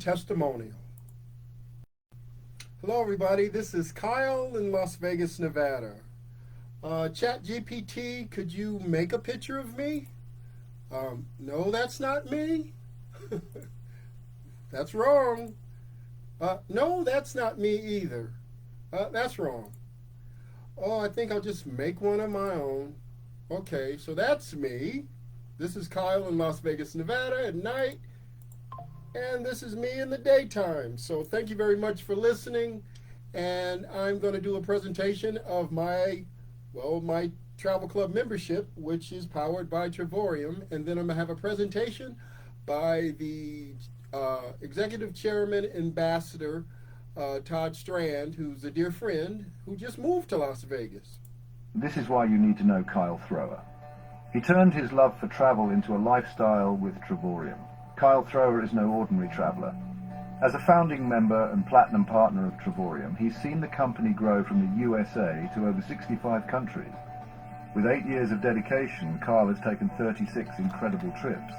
testimonial. Hello everybody, this is Kyle in Las Vegas, Nevada. ChatGPT, could you make a picture of me? No, that's not me. That's wrong. No, that's not me either. That's wrong. Oh, I think I'll just make one of my own. Okay, so that's me. This is Kyle in Las Vegas, Nevada at night. And this is me in the daytime. So thank you very much for listening. And I'm going to do a presentation of my travel club membership, which is powered by Travorium. And then I'm going to have a presentation by the executive chairman ambassador, Todd Strand, who's a dear friend who just moved to Las Vegas. This is why you need to know Kyle Thrower. He turned his love for travel into a lifestyle with Travorium. Kyle Thrower is no ordinary traveler. As a founding member and platinum partner of Travorium, he's seen the company grow from the USA to over 65 countries. With 8 years of dedication, Kyle has taken 36 incredible trips,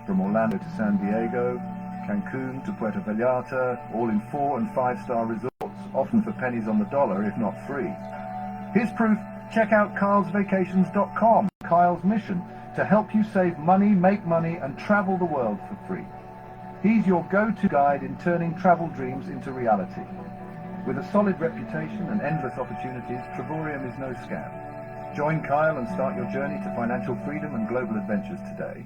from Orlando to San Diego, Cancun to Puerto Vallarta, all in 4- and 5-star resorts, often for pennies on the dollar, if not free. Here's proof. Check out kylesvacations.com. Kyle's mission: to help you save money, make money, and travel the world for free. He's your go-to guide in turning travel dreams into reality. With a solid reputation and endless opportunities, Travorium is no scam. Join Kyle and start your journey to financial freedom and global adventures today.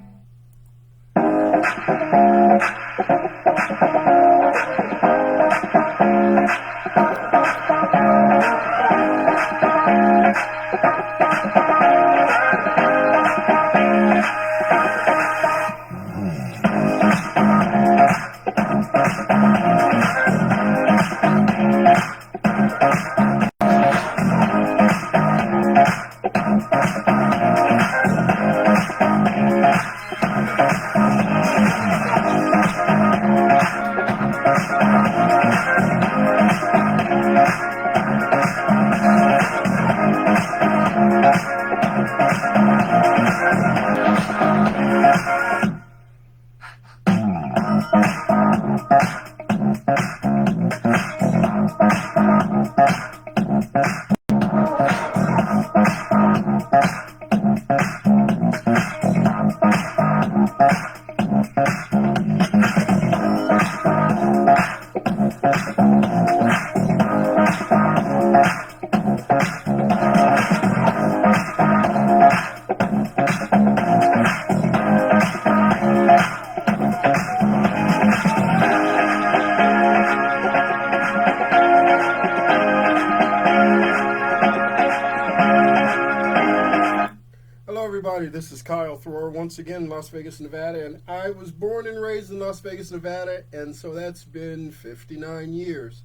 This is Kyle Thrower, once again in Las Vegas, Nevada, and I was born and raised in Las Vegas, Nevada, and so that's been 59 years.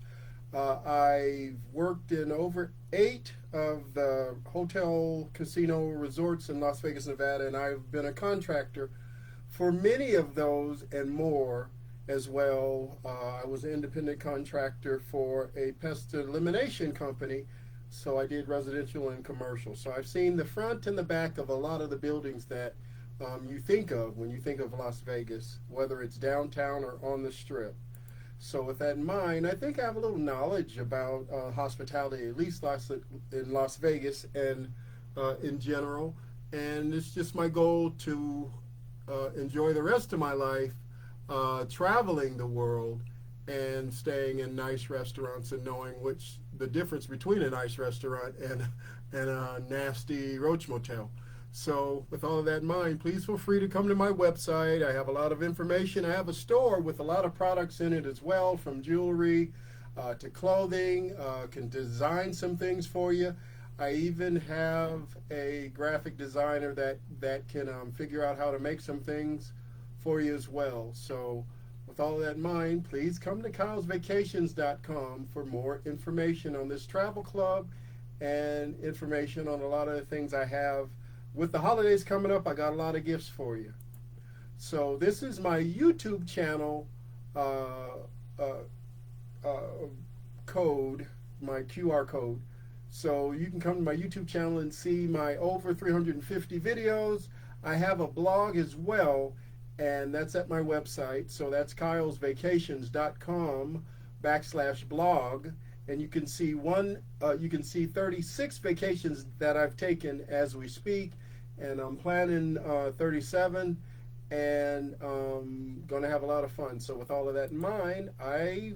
I've worked in over 8 of the hotel, casino, resorts in Las Vegas, Nevada, and I've been a contractor for many of those and more as well. I was an independent contractor for a pest elimination company. So I did residential and commercial. So I've seen the front and the back of a lot of the buildings that you think of when you think of Las Vegas, whether it's downtown or on the Strip. So with that in mind, I think I have a little knowledge about hospitality, at least in Las Vegas and in general. And it's just my goal to enjoy the rest of my life traveling the world and staying in nice restaurants and knowing the difference between a nice restaurant and a nasty roach motel. So with all of that in mind, please feel free to come to my website. I have a lot of information. I have a store with a lot of products in it as well, from jewelry to clothing. Can design some things for you. I even have a graphic designer that can figure out how to make some things for you as well. So with all of that in mind, please come to kylesvacations.com for more information on this travel club and information on a lot of the things I have. With the holidays coming up, I got a lot of gifts for you. So this is my YouTube channel code, my QR code. So you can come to my YouTube channel and see my over 350 videos. I have a blog as well, and that's at my website. So that's kylesvacations.com/blog, and you can see you can see 36 vacations that I've taken as we speak, and I'm planning 37, and going to have a lot of fun. So with all of that in mind, I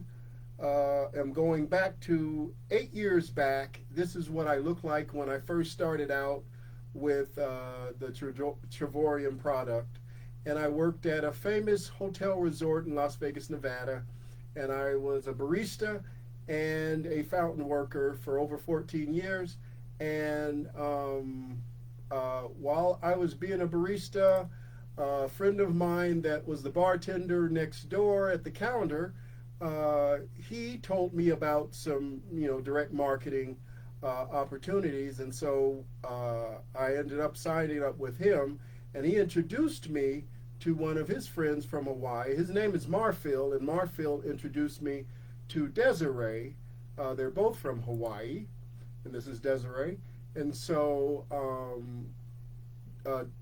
am going back to 8 years back. This is what I looked like when I first started out with the Travorium product. And I worked at a famous hotel resort in Las Vegas, Nevada. And I was a barista and a fountain worker for over 14 years. And while I was being a barista, a friend of mine that was the bartender next door at the counter, he told me about some, direct marketing opportunities, and so I ended up signing up with him, and he introduced me to one of his friends from Hawaii. His name is Marphil, and Marphil introduced me to Desiree. They're both from Hawaii, and this is Desiree, and so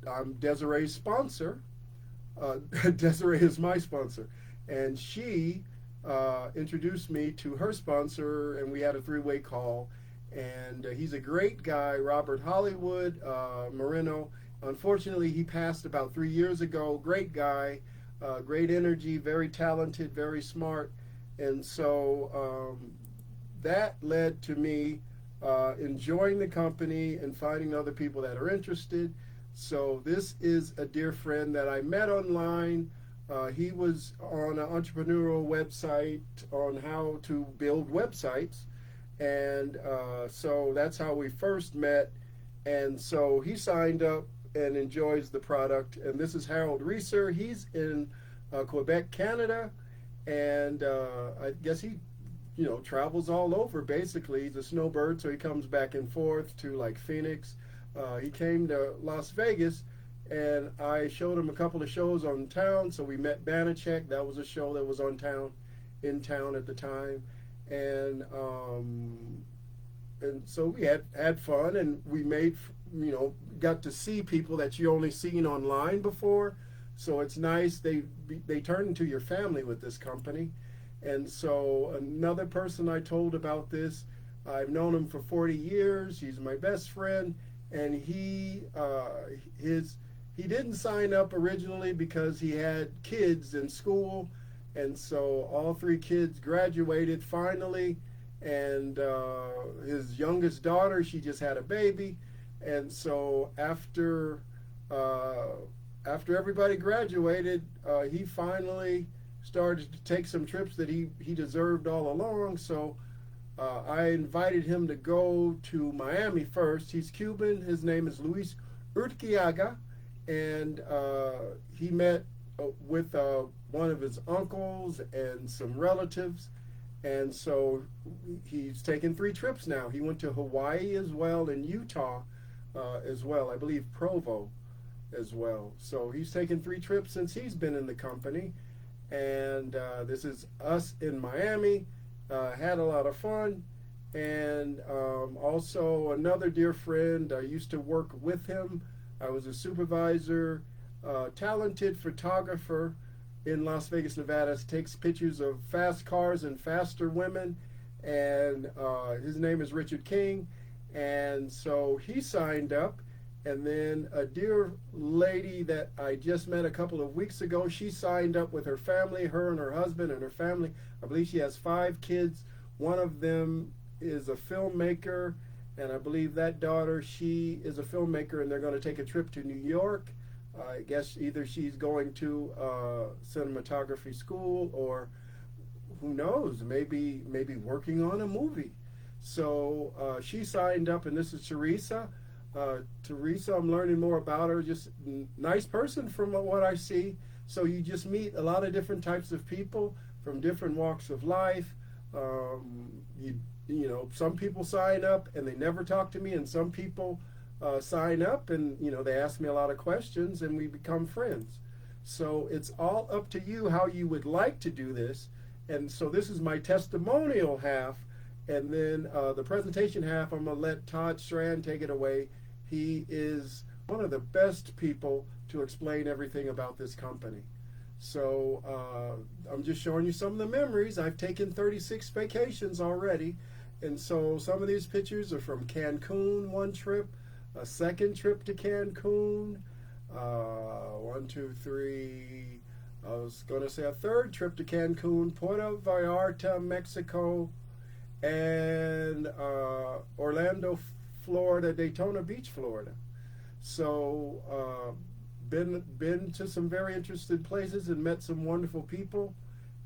I'm Desiree's sponsor. Desiree is my sponsor, and she introduced me to her sponsor, and we had a three-way call. And he's a great guy, Robert Hollywood Moreno. Unfortunately, he passed about 3 years ago. Great guy, great energy, very talented, very smart. And so that led to me enjoying the company and finding other people that are interested. So this is a dear friend that I met online. He was on an entrepreneurial website on how to build websites. And so that's how we first met. And so he signed up and enjoys the product. And this is Harold Reeser. He's in Quebec, Canada. And I guess he, travels all over basically. He's a snowbird, so he comes back and forth to like Phoenix. He came to Las Vegas, and I showed him a couple of shows on town. So we met Banachek. That was a show that was in town at the time. And so we had fun, and we made, got to see people that you only seen online before. So it's nice. They turn into your family with this company. And so another person I told about this, I've known him for 40 years. He's my best friend, and he didn't sign up originally because he had kids in school. And so all three kids graduated finally, and his youngest daughter, she just had a baby. And so after everybody graduated, he finally started to take some trips that he deserved all along. So I invited him to go to Miami first. He's Cuban. His name is Luis Urquiaga, and he met with one of his uncles and some relatives, and so he's taken 3 trips now. He went to Hawaii as well, and Utah as well, I believe Provo as well. So he's taken 3 trips since he's been in the company, and this is us in Miami. Had a lot of fun, and also another dear friend. I used to work with him. I was a supervisor. Talented photographer in Las Vegas, Nevada, takes pictures of fast cars and faster women, and his name is Richard King. And so he signed up, and then a dear lady that I just met a couple of weeks ago, she signed up with her family, her and her husband and her family. I believe she has 5 kids. One of them is a filmmaker, and I believe that daughter, she is a filmmaker, and they're going to take a trip to New York. I guess either she's going to cinematography school, or who knows, maybe working on a movie. So she signed up, and this is Teresa. Teresa, I'm learning more about her. Just nice person from what I see. So you just meet a lot of different types of people from different walks of life. Some people sign up and they never talk to me, and some people sign up and they ask me a lot of questions, and we become friends. So it's all up to you how you would like to do this. And so this is my testimonial half, and then the presentation half, I'm going to let Todd Strand take it away. He is one of the best people to explain everything about this company. So I'm just showing you some of the memories. I've taken 36 vacations already. And so some of these pictures are from Cancun, one trip, a second trip to Cancun, one, two, three. I was going to say a third trip to Cancun, Puerto Vallarta, Mexico, and Orlando, Florida, Daytona Beach, Florida. So been to some very interesting places and met some wonderful people,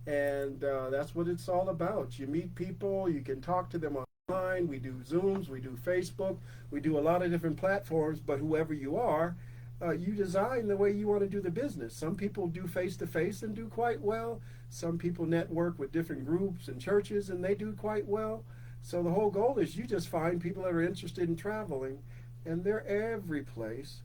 and that's what it's all about. You meet people, you can talk to them online. We do Zooms, we do Facebook, we do a lot of different platforms. But whoever you are, you design the way you want to do the business. Some people do face to face and do quite well. Some people network with different groups and churches and they do quite well. So the whole goal is you just find people that are interested in traveling, and they're every place.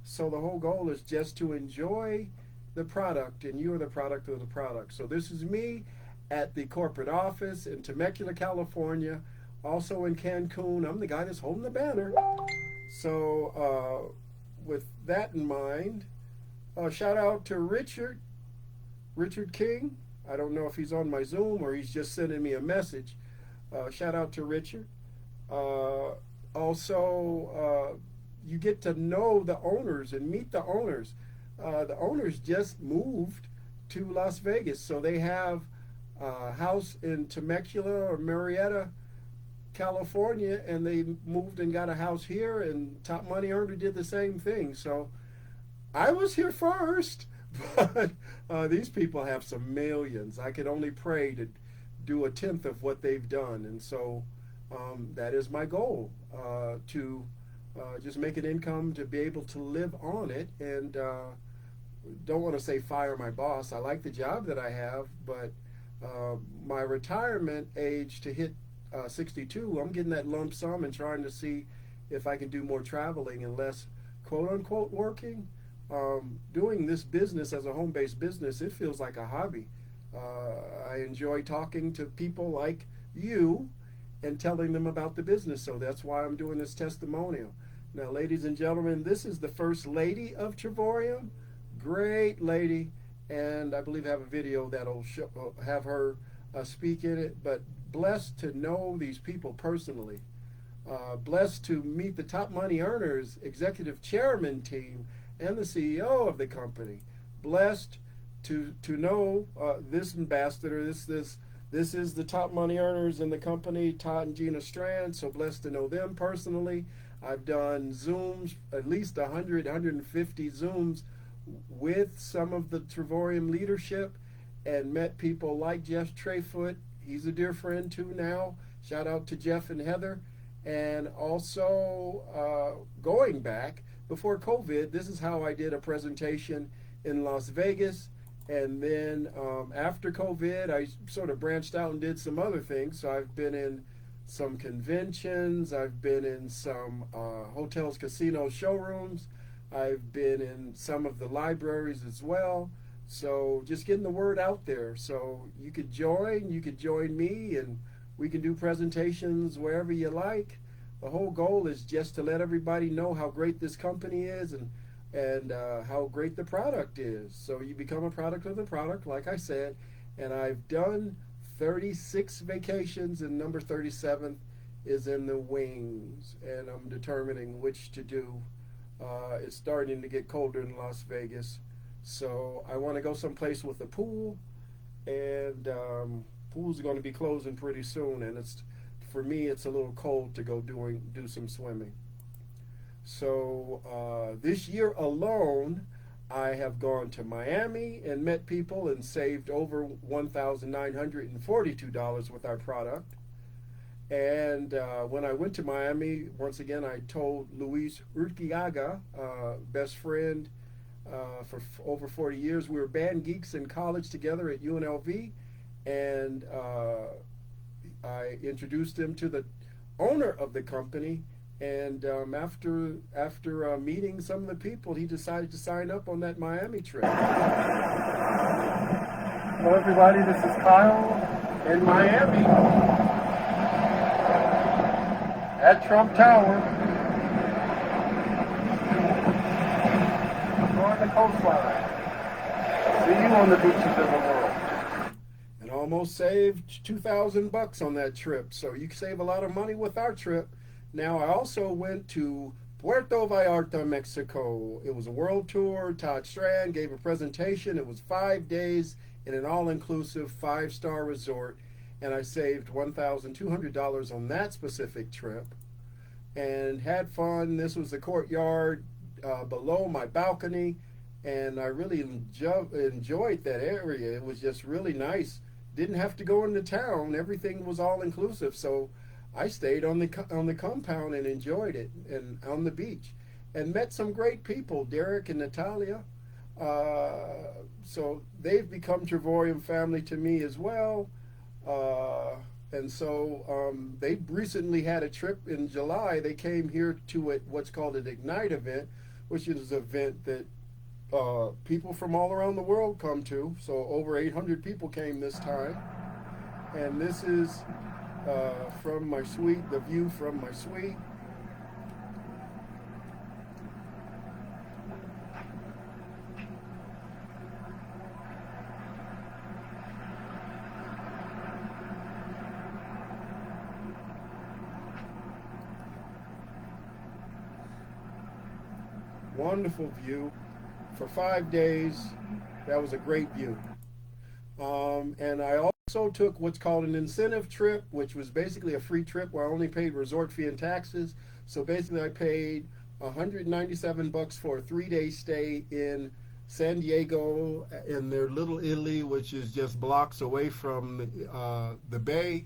So the whole goal is just to enjoy the product, and you are the product of the product. So this is me at the corporate office in Temecula, California, also in Cancun. I'm the guy that's holding the banner. So with that in mind, shout out to Richard King. I don't know if he's on my Zoom or he's just sending me a message. Shout out to Richard. Also, you get to know the owners and meet the owners. The owners just moved to Las Vegas, so they have a house in Temecula or Marietta, California, and they moved and got a house here, and Top Money Earner did the same thing. So I was here first, but these people have some millions. I could only pray to do a tenth of what they've done, and so that is my goal, to just make an income, to be able to live on it, and don't want to say fire my boss. I like the job that I have, but my retirement age to hit 62, I'm getting that lump sum and trying to see if I can do more traveling and less quote unquote working. Doing this business as a home-based business, it feels like a hobby. I enjoy talking to people like you and telling them about the business, so that's why I'm doing this testimonial. Now, ladies and gentlemen, this is the first lady of Travorium. Great lady, and I believe I have a video that'll have her speak in it, but blessed to know these people personally. Blessed to meet the Top Money Earners executive chairman team and the CEO of the company. Blessed to know this ambassador. This is the Top Money Earners in the company, Todd and Gina Strand. So blessed to know them personally. I've done Zooms, at least 100, 150 Zooms with some of the Travorium leadership, and met people like Jeff Trayfoot. He's a dear friend too now. Shout out to Jeff and Heather. And also going back before COVID, this is how I did a presentation in Las Vegas. And then after COVID, I sort of branched out and did some other things. So I've been in some conventions. I've been in some hotels, casinos, showrooms. I've been in some of the libraries as well. So just getting the word out there. So you could join me, and we can do presentations wherever you like. The whole goal is just to let everybody know how great this company is, and how great the product is. So you become a product of the product, like I said. And I've done 36 vacations, and number 37 is in the wings, and I'm determining which to do. It's starting to get colder in Las Vegas, so I want to go someplace with a pool, and pool's going to be closing pretty soon, and for me it's a little cold to go do some swimming. So this year alone, I have gone to Miami and met people and saved over $1,942 with our product. And when I went to Miami, once again, I told Luis Urquiaga, best friend for over 40 years. We were band geeks in college together at UNLV, and I introduced him to the owner of the company. And after meeting some of the people, he decided to sign up on that Miami trip. Hello, everybody. This is Kyle in Miami at Trump Tower on the coastline. See you on the beaches of the world. And almost saved $2,000 on that trip. So you can save a lot of money with our trip. Now, I also went to Puerto Vallarta, Mexico. It was a world tour. Todd Strand gave a presentation. It was 5 days in an all-inclusive five-star resort, and I saved $1,200 on that specific trip and had fun. This was the courtyard below my balcony, and I really enjoyed that area. It was just really nice. Didn't have to go into town. Everything was all-inclusive, so I stayed on the compound and enjoyed it, and on the beach, and met some great people, Derek and Natalia. So they've become Travorium family to me as well. And so they recently had a trip in July. They came here to what's called an Ignite event, which is an event that people from all around the world come to. So over 800 people came this time. And this is from my suite, the view from my suite. Wonderful view for 5 days. That was a great view. And I also took what's called an incentive trip, which was basically a free trip where I only paid resort fee and taxes. So basically I paid $197 for a 3-day stay in San Diego in their Little Italy, which is just blocks away from the bay,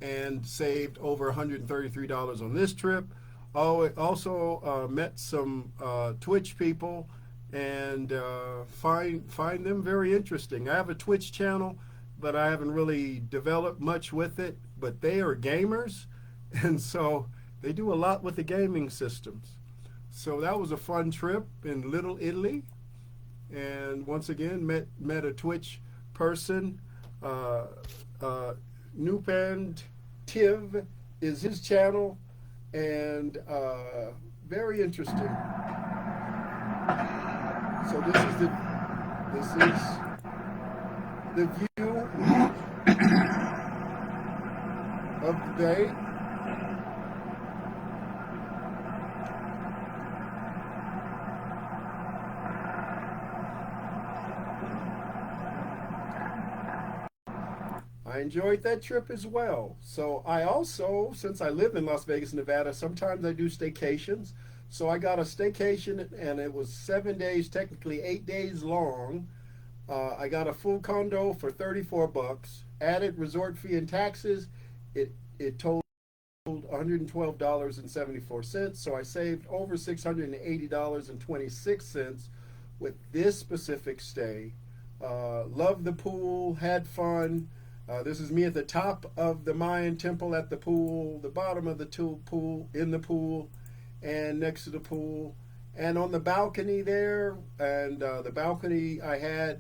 and saved over $133 on this trip. Oh, I also met some Twitch people and find them very interesting. I have a Twitch channel, but I haven't really developed much with it. But they are gamers, and so they do a lot with the gaming systems. So that was a fun trip in Little Italy, and once again met a Twitch person. Newpand Tiv is his channel, and very interesting. So this is the view of the bay. I enjoyed that trip as well. So I also, since I live in Las Vegas, Nevada, sometimes I do staycations. So I got a staycation, and it was 7 days, technically 8 days long. I got a full condo for $34. Added resort fee and taxes, it totaled $112.74. So I saved over $680.26 with this specific stay. Loved the pool, had fun. This is me at the top of the Mayan temple at the pool, the bottom of the pool, in the pool, and next to the pool, and on the balcony there. And the balcony I had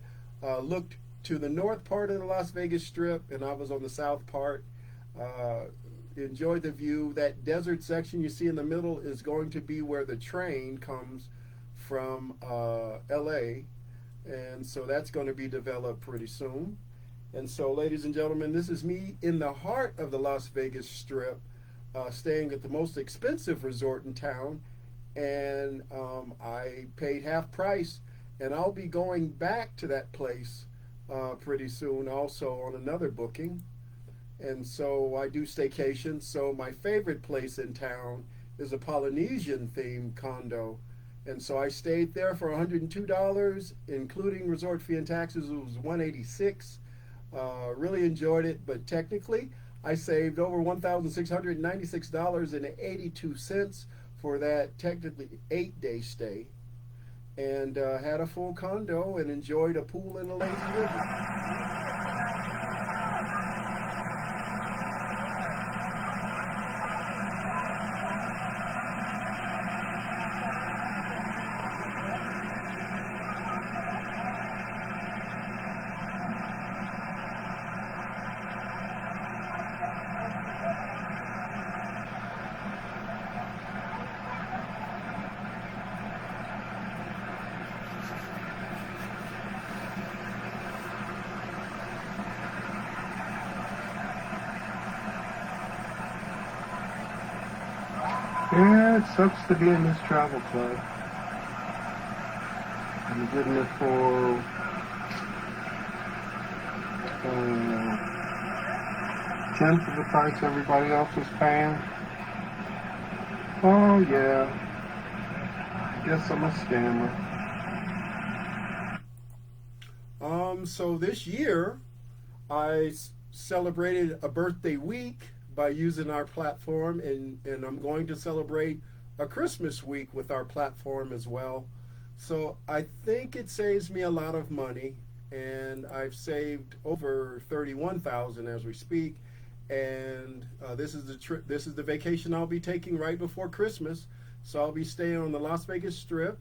looked to the north part of the Las Vegas Strip, and I was on the south part. Enjoyed the view. That desert section you see in the middle is going to be where the train comes from LA, and so that's going to be developed pretty soon. And so, ladies and gentlemen, this is me in the heart of the Las Vegas Strip, staying at the most expensive resort in town, and I paid half price, and I'll be going back to that place pretty soon also on another booking. And so I do staycations. So my favorite place in town is a Polynesian themed condo, and so I stayed there for $102, including resort fee and taxes. It was $186. Really enjoyed it, but technically I saved over $1,696.82 for that technically 8-day stay, and had a full condo and enjoyed a pool and a lazy river. Yeah, it sucks to be in this travel club. I'm getting it for 10th of the price everybody else is paying. Oh yeah, I guess I'm a scammer. So this year, I celebrated a birthday week by using our platform, and I'm going to celebrate a Christmas week with our platform as well. So I think it saves me a lot of money, and I've saved over 31,000 as we speak. And this is the trip. This is the vacation I'll be taking right before Christmas. So I'll be staying on the Las Vegas Strip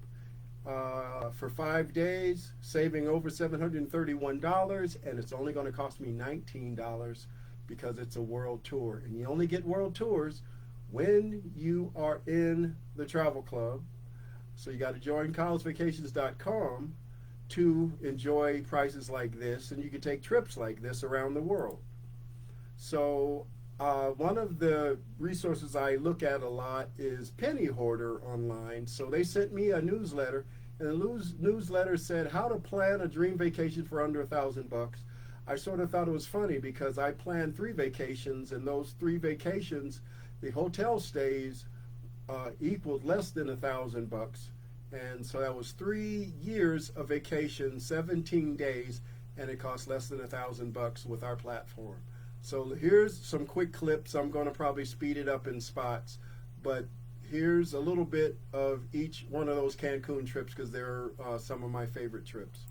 for 5 days, saving over $731, and it's only going to cost me $19 because it's a world tour. And you only get world tours when you are in the travel club. So you got to join kylesvacations.com to enjoy prices like this, and you can take trips like this around the world. So one of the resources I look at a lot is Penny Hoarder online. So they sent me a newsletter, and the newsletter said how to plan a dream vacation for under $1,000. I sort of thought it was funny because I planned 3 vacations, and those 3 vacations, the hotel stays equaled less than $1,000. And so that was 3 years of vacation, 17 days, and it cost less than $1,000 with our platform. So here's some quick clips. I'm going to probably speed it up in spots, but here's a little bit of each one of those Cancun trips because they're some of my favorite trips.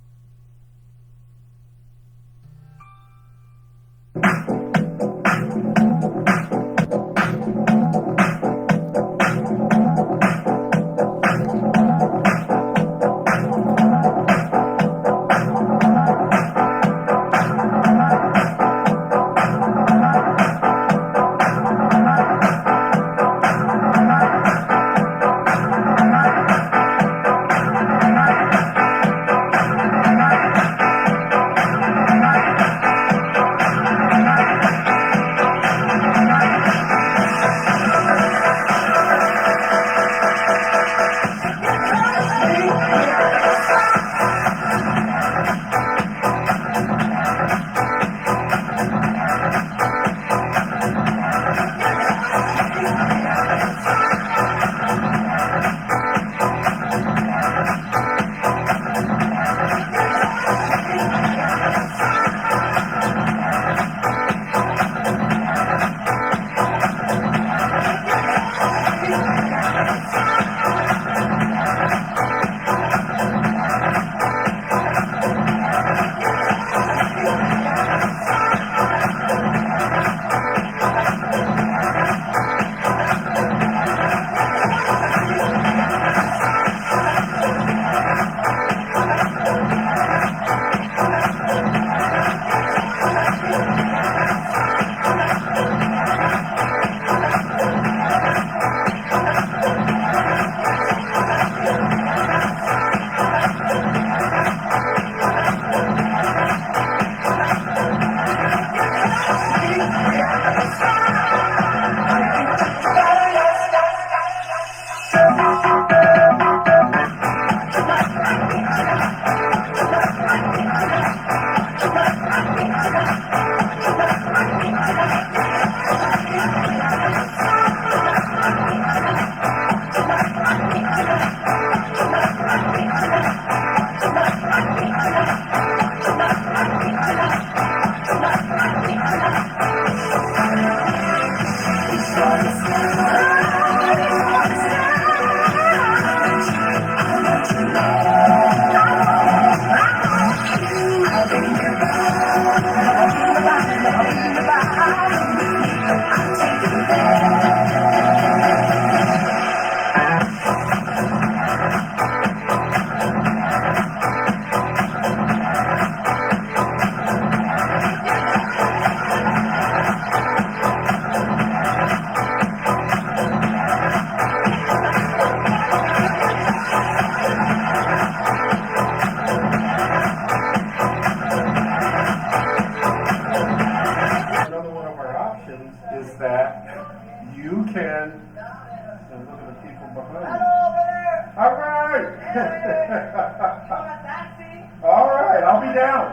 All right, I'll be down.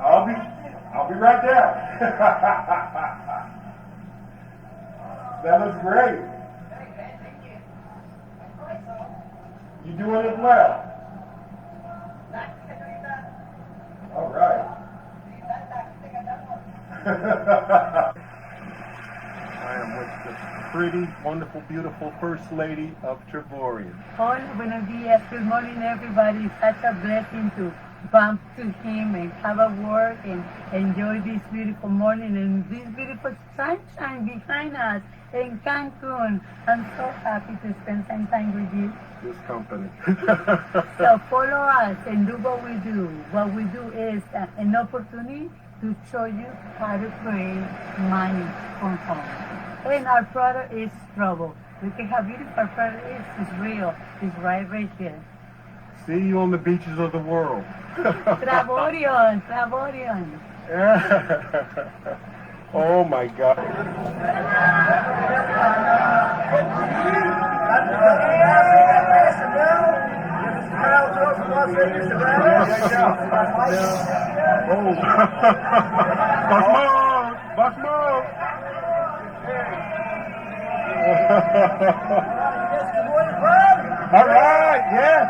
I'll be right down. That looks great. You doing it well. All right. I am with the pretty, wonderful, beautiful First Lady of Travorium. Hola, buenos días. Good morning, everybody. Such a blessing to bump to him and have a word and enjoy this beautiful morning and this beautiful sunshine behind us in Cancun. I'm so happy to spend some time with you. This company. So follow us and do what we do. What we do is an opportunity to show you how to create money from home. And our product is Trouble. Look at how beautiful our product is. It's real. It's right here. See you on the beaches of the world. Travorium, Travorium. Oh my God. Buckmo! All right, yes.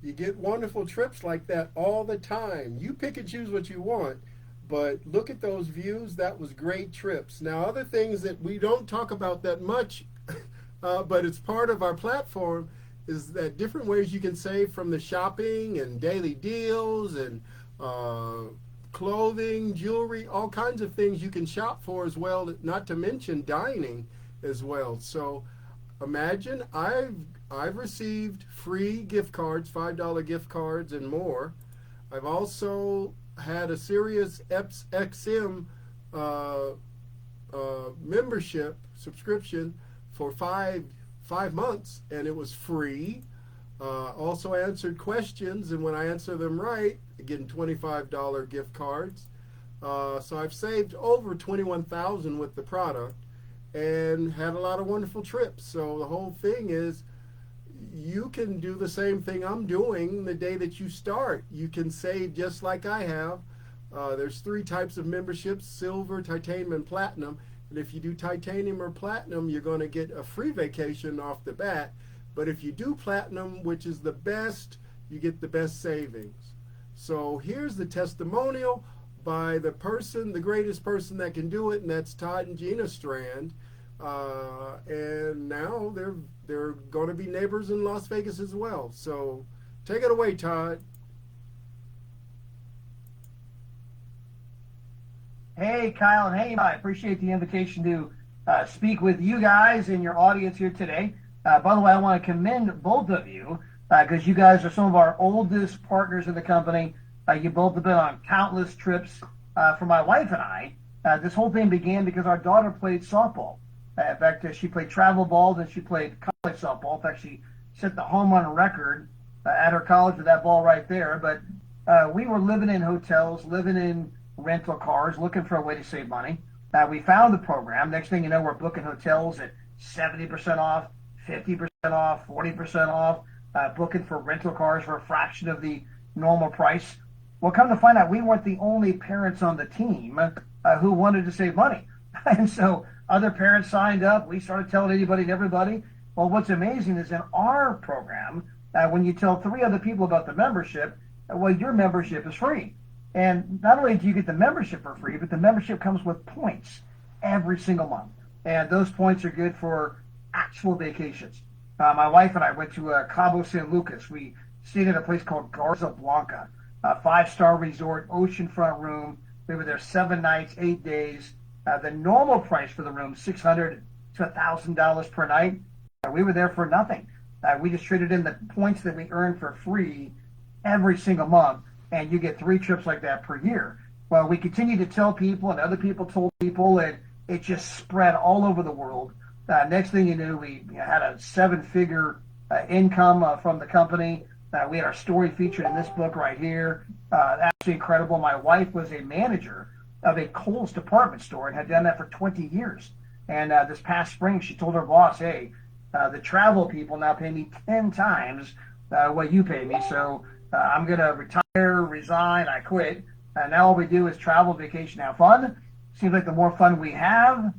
You get wonderful trips like that all the time. You pick and choose what you want, but look at those views. That was great trips. Now, other things that we don't talk about that much, but it's part of our platform, is that different ways you can save from the shopping and daily deals and clothing, jewelry, all kinds of things you can shop for as well, not to mention dining as well. So imagine I've received free gift cards, $5 gift cards and more. I've also had a Sirius XM membership subscription for five months, and it was free. Also answered questions, and when I answer them right, getting $25 gift cards. So I've saved over $21,000 with the product and had a lot of wonderful trips. So the whole thing is, you can do the same thing I'm doing the day that you start. You can save just like I have. There's 3 types of memberships: silver, titanium, and platinum. And if you do titanium or platinum, you're going to get a free vacation off the bat. But if you do platinum, which is the best, you get the best savings. So here's the testimonial by the person, the greatest person that can do it, and that's Todd and Gina Strand. And now they're going to be neighbors in Las Vegas as well. So take it away, Todd. Hey, Kyle, and hey, I appreciate the invitation to speak with you guys and your audience here today. By the way, I want to commend both of you because you guys are some of our oldest partners in the company. You both have been on countless trips for my wife and I. This whole thing began because our daughter played softball. In fact, she played travel ball, then she played college softball. In fact, she set the home run record at her college with that ball right there. But we were living in hotels, living in rental cars, looking for a way to save money. We found the program. Next thing you know, we're booking hotels at 70% off, 50% off, 40% off, booking for rental cars for a fraction of the normal price. Well, come to find out, we weren't the only parents on the team who wanted to save money. And so other parents signed up. We started telling anybody and everybody. Well, what's amazing is in our program, when you tell 3 other people about the membership, well, your membership is free. And not only do you get the membership for free, but the membership comes with points every single month. And those points are good for actual vacations. My wife and I went to Cabo San Lucas. We stayed at a place called Garza Blanca, a 5-star resort, oceanfront room. We were there 7 nights, 8 days. The normal price for the room, $600 to $1,000 per night. We were there for nothing. We just traded in the points that we earned for free every single month, and you get 3 trips like that per year. Well, we continued to tell people, and other people told people, and it just spread all over the world. Next thing you knew, we had a 7-figure income from the company. We had our story featured in this book right here. Absolutely incredible. My wife was a manager of a Kohl's department store and had done that for 20 years. And this past spring, she told her boss, hey, the travel people now pay me 10 times what you pay me. So I'm going to retire, resign, I quit. And now all we do is travel, vacation, have fun. Seems like the more fun we have,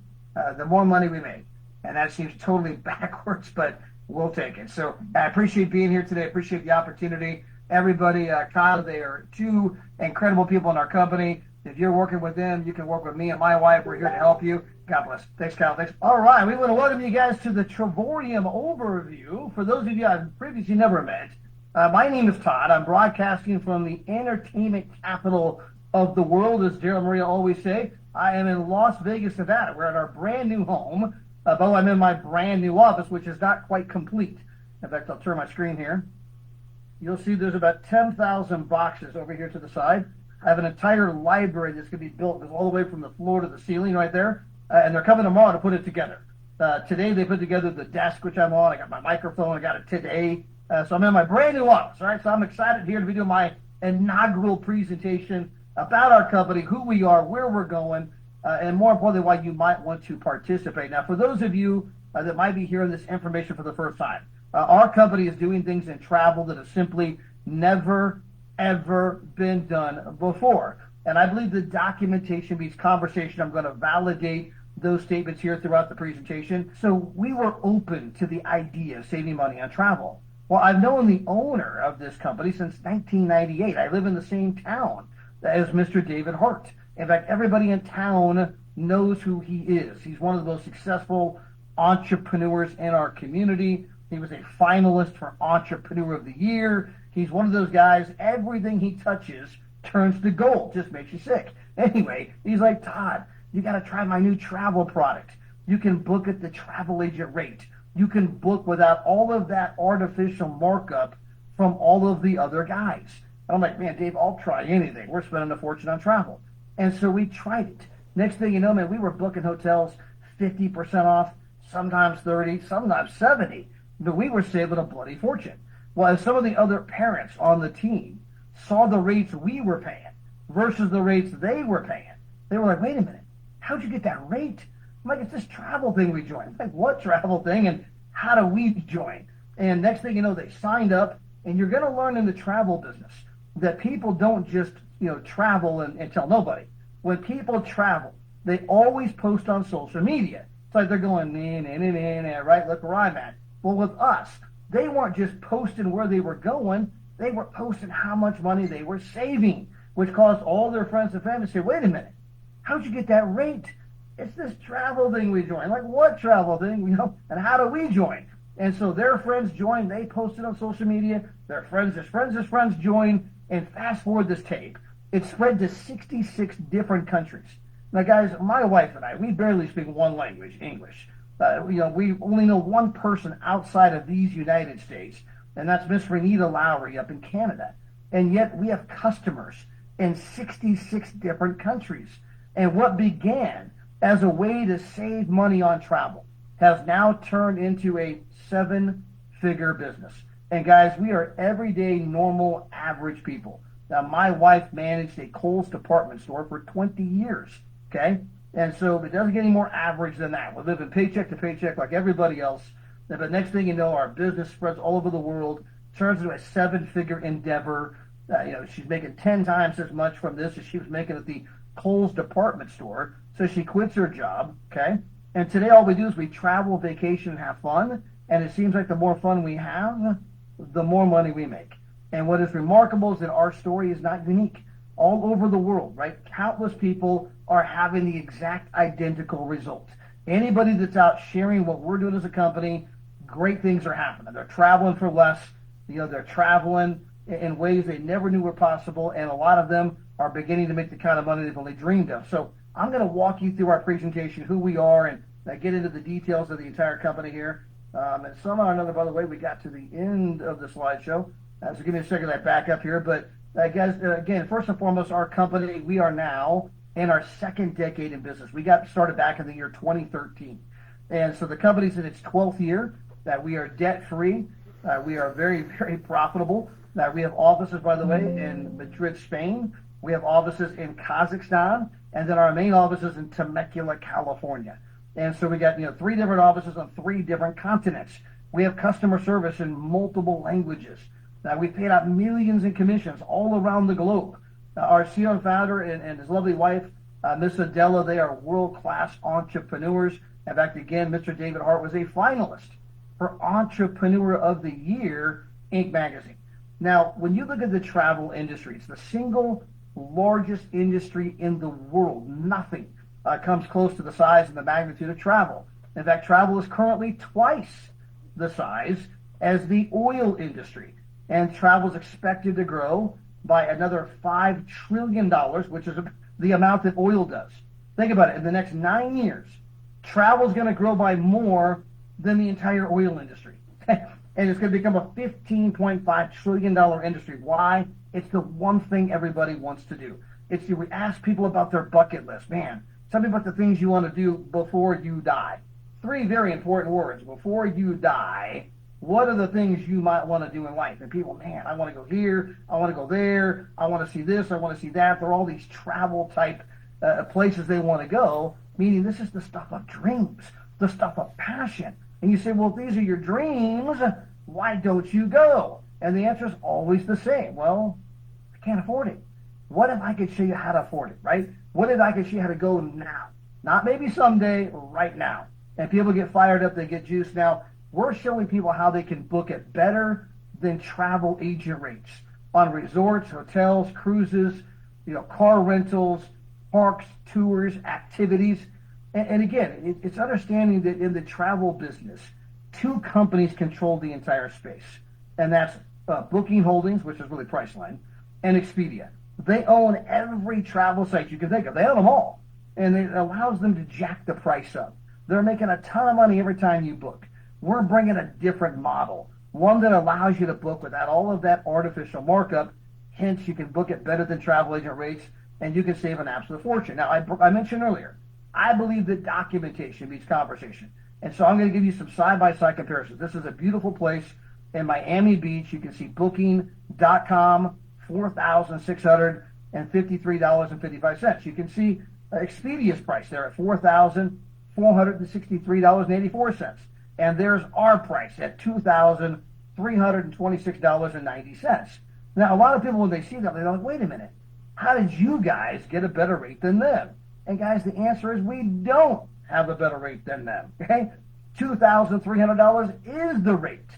the more money we make. And that seems totally backwards, but we'll take it. So I appreciate being here today. I appreciate the opportunity. Everybody, Kyle, they are 2 incredible people in our company. If you're working with them, you can work with me and my wife. We're here to help you. God bless. Thanks, Kyle. Thanks. All right. We want to welcome you guys to the Travorium overview. For those of you I've previously never met, my name is Todd. I'm broadcasting from the entertainment capital of the world, as Daryl Maria always say. I am in Las Vegas, Nevada. We're at our brand new home. But I'm in my brand new office, which is not quite complete. In fact, I'll turn my screen here. You'll see there's about 10,000 boxes over here to the side. I have an entire library that's going to be built. It goes all the way from the floor to the ceiling right there. And they're coming tomorrow to put it together. Today they put together the desk, which I'm on. I got my microphone. I got it today. So I'm in my brand new office. All right. So I'm excited here to be doing my inaugural presentation about our company, who we are, where we're going, and more importantly, why you might want to participate. Now, for those of you that might be hearing this information for the first time, our company is doing things in travel that have simply never, ever been done before. And I believe the documentation meets conversation. I'm going to validate those statements here throughout the presentation. So we were open to the idea of saving money on travel. Well, I've known the owner of this company since 1998. I live in the same town as Mr. David Hart. In fact, everybody in town knows who he is. He's one of the most successful entrepreneurs in our community. He was a finalist for Entrepreneur of the Year. He's one of those guys, everything he touches turns to gold. Just makes you sick. Anyway, he's like, Todd, you got to try my new travel product. You can book at the travel agent rate. You can book without all of that artificial markup from all of the other guys. And I'm like, man, Dave, I'll try anything. We're spending a fortune on travel. And so we tried it. Next thing you know, man, we were booking hotels 50% off, sometimes 30, sometimes 70. But we were saving a bloody fortune. Well, as some of the other parents on the team saw the rates we were paying versus the rates they were paying, they were like, wait a minute, how'd you get that rate? I'm like, it's this travel thing we joined. I'm like, what travel thing? And how do we join? And next thing you know, they signed up. And you're going to learn in the travel business that people don't just, travel and tell nobody. When people travel, they always post on social media. It's like they're going, right? Look where I'm at. Well, with us, they weren't just posting where they were going. They were posting how much money they were saving, which caused all their friends and family to say, wait a minute, how'd you get that rate? It's this travel thing we joined. Like, what travel thing? And how do we join? And so their friends joined. They posted on social media. Their friends' friends joined. And fast forward this tape. It spread to 66 different countries. Now, guys, my wife and I, we barely speak one language, English. We only know one person outside of these United States, and that's Miss Renita Lowry up in Canada. And yet we have customers in 66 different countries. And what began as a way to save money on travel has now turned into a 7-figure business. And guys, we are everyday, normal, average people. Now, my wife managed a Kohl's department store for 20 years, okay? And so it doesn't get any more average than that. We're living paycheck to paycheck like everybody else. But next thing you know, our business spreads all over the world, turns into a 7-figure endeavor. She's making 10 times as much from this as she was making at the Kohl's department store. So she quits her job, okay? And today all we do is we travel, vacation, and have fun. And it seems like the more fun we have, the more money we make. And what is remarkable is that our story is not unique. All over the world, right? Countless people are having the exact identical result. Anybody that's out sharing what we're doing as a company, great things are happening. They're traveling for less. They're traveling in ways they never knew were possible, and a lot of them are beginning to make the kind of money they've only dreamed of. So I'm going to walk you through our presentation, who we are, and get into the details of the entire company here. And somehow or another, by the way, we got to the end of the slideshow. So give me a second to back up here. But guys, again, first and foremost, our company, we are now in our second decade in business. We got started back in the year 2013. And so the company's in its 12th year. That we are debt-free. We are very, very profitable. We have offices, by the way, in Madrid, Spain. We have offices in Kazakhstan. And then our main office is in Temecula, California. And so we got 3 different offices on 3 different continents. We have customer service in multiple languages. We've paid out millions in commissions all around the globe. Our CEO and founder and his lovely wife, Miss Adela, they are world-class entrepreneurs. In fact, again, Mr. David Hart was a finalist for Entrepreneur of the Year, Inc. magazine. Now, when you look at the travel industry, it's the single largest industry in the world. Nothing comes close to the size and the magnitude of travel. In fact, travel is currently twice the size as the oil industry. And travel is expected to grow by another $5 trillion, which is the amount that oil does. Think about it. In the next 9 years, travel is going to grow by more than the entire oil industry. And it's going to become a $15.5 trillion industry. Why? It's the one thing everybody wants to do. We ask people about their bucket list. Man, tell me about the things you want to do before you die. 3 very important words. Before you die, what are the things you might want to do in life? And people, man, I want to go here, I want to go there, I want to see this, I want to see that. They're all these travel type places they want to go, meaning this is the stuff of dreams, the stuff of passion. And you say, well, if these are your dreams, why don't you go? And the answer is always the same. Well, I can't afford it. What if I could show you how to afford it, right? What if I could show you how to go now? Not maybe someday, right now. And people get fired up, they get juiced. Now, we're showing people how they can book it better than travel agent rates on resorts, hotels, cruises, car rentals, parks, tours, activities. And again, it's understanding that in the travel business, 2 companies control the entire space. And that's Booking Holdings, which is really Priceline, and Expedia. They own every travel site you can think of. They own them all. And it allows them to jack the price up. They're making a ton of money every time you book. We're bringing a different model, one that allows you to book without all of that artificial markup. Hence, you can book it better than travel agent rates, and you can save an absolute fortune. Now, I mentioned earlier, I believe that documentation beats conversation. And so I'm going to give you some side-by-side comparisons. This is a beautiful place in Miami Beach. You can see Booking.com, $4,653.55. You can see Expedia's price there at $4,463.84. And there's our price at $2,326.90. Now, a lot of people, when they see that, they're like, wait a minute, how did you guys get a better rate than them? And guys, the answer is we don't have a better rate than them, okay? $2,300 is the rate.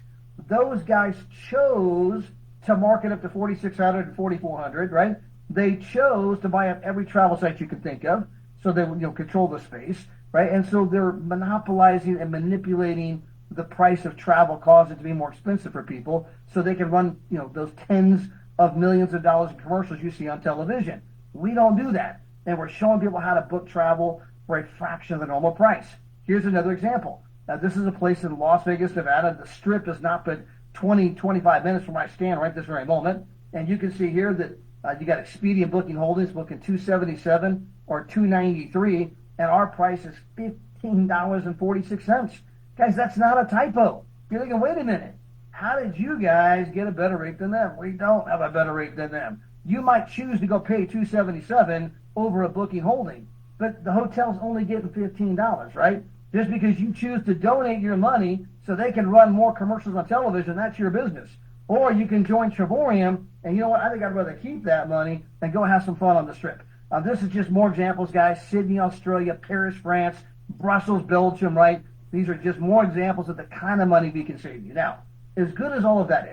Those guys chose to market up to $4,600 and $4,400, right? They chose to buy up every travel site you could think of, so they would control the space, right? And so they're monopolizing and manipulating the price of travel, cause it to be more expensive for people, so they can run those tens of millions of dollars in commercials you see on television. We don't do that, and we're showing people how to book travel for a fraction of the normal price. Here's another example. Now, this is a place in Las Vegas, Nevada. The Strip is not but 20-25 minutes from where I stand right this very moment, and you can see here that you got Expedia Booking Holdings booking $277 or $293, and our price is $15.46. Guys, that's not a typo. You're thinking, wait a minute, how did you guys get a better rate than them? We don't have a better rate than them. You might choose to go pay $277 over a Booking Holding, but the hotel's only getting $15, right? Just because you choose to donate your money so they can run more commercials on television, that's your business. Or you can join Travorium, and you know what? I think I'd rather keep that money and go have some fun on the Strip. This is just more examples, guys. Sydney, Australia, Paris, France, Brussels, Belgium, right? These are just more examples of the kind of money we can save you. Now, as good as all of that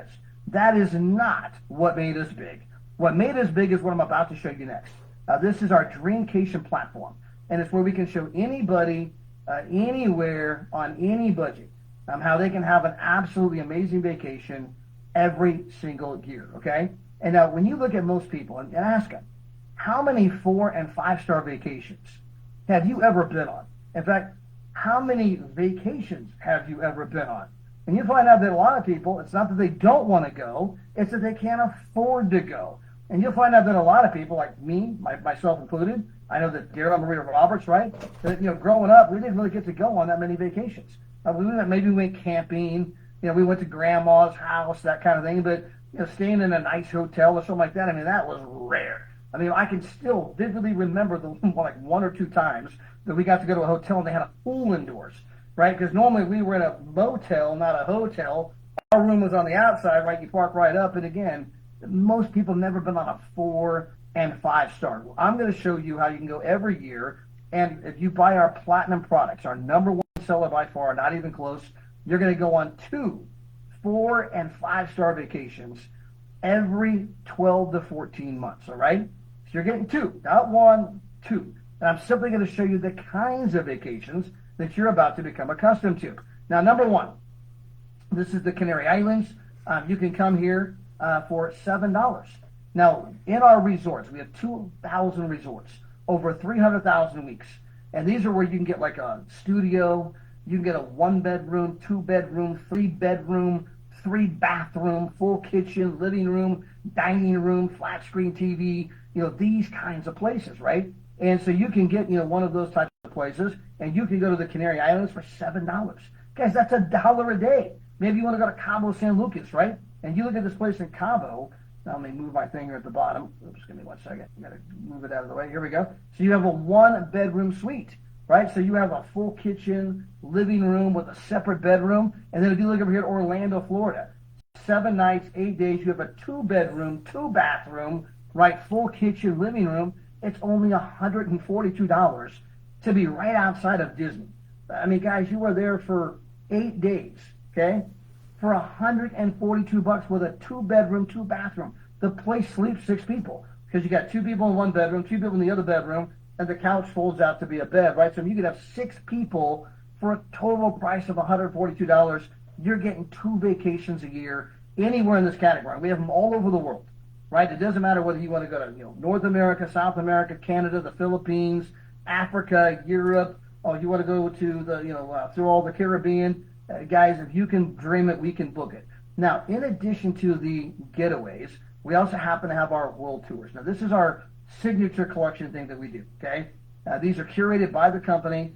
is not what made us big. What made us big is what I'm about to show you next. This is our Dreamcation platform, and it's where we can show anybody, anywhere, on any budget, how they can have an absolutely amazing vacation every single year, okay? And now, when you look at most people and ask them, how many 4- and 5-star vacations have you ever been on? In fact, how many vacations have you ever been on? And you find out that a lot of people, it's not that they don't want to go, it's that they can't afford to go. And you'll find out that a lot of people, like me, myself included, I know that Daryl and Maria Roberts, right? That, growing up, we didn't really get to go on that many vacations. Maybe we went camping, we went to grandma's house, that kind of thing, but, staying in a nice hotel or something like that, that was rare. I can still vividly remember the like 1 or 2 times that we got to go to a hotel and they had a pool indoors, right? Because normally we were in a motel, not a hotel. Our room was on the outside, right? You park right up, and again, most people never been on a 4- and 5-star. Well, I'm going to show you how you can go every year, and if you buy our platinum products, our #1 seller by far, not even close, you're going to go on 2 4- and 5-star vacations every 12 to 14 months, all right? So you're getting 2, not 1, 2. And I'm simply going to show you the kinds of vacations that you're about to become accustomed to. Now, #1, this is the Canary Islands. You can come here for $7. Now, in our resorts, we have 2,000 resorts, over 300,000 weeks. And these are where you can get like a studio, you can get a 1-bedroom, 2-bedroom, 3-bedroom, 3-bathroom, full kitchen, living room, dining room, flat screen TV, these kinds of places, right? And so you can get, one of those types of places, and you can go to the Canary Islands for $7. Guys, that's $1 a day. Maybe you want to go to Cabo San Lucas, right? And you look at this place in Cabo. Now, let me move my finger at the bottom. Oops, give me 1 second. I got to move it out of the way. Here we go. So you have a 1-bedroom suite, right? So you have a full kitchen, living room with a separate bedroom. And then if you look over here at Orlando, Florida, 7 nights, 8 days, you have a 2-bedroom, 2-bathroom, right? Full kitchen, living room. It's only $142 to be right outside of Disney. Guys, you are there for 8 days, okay? For $142 with a 2-bedroom, 2-bathroom. The place sleeps 6 people because you got 2 people in 1 bedroom, 2 people in the other bedroom, and the couch folds out to be a bed, right? So if you could have 6 people for a total price of $142, you're getting 2 vacations a year anywhere in this category. We have them all over the world, right? It doesn't matter whether you want to go to North America, South America, Canada, the Philippines, Africa, Europe, or you want to go to the through all the Caribbean. Guys, if you can dream it, we can book it. Now, in addition to the getaways, we also happen to have our world tours. Now, this is our signature collection thing that we do, okay? These are curated by the company.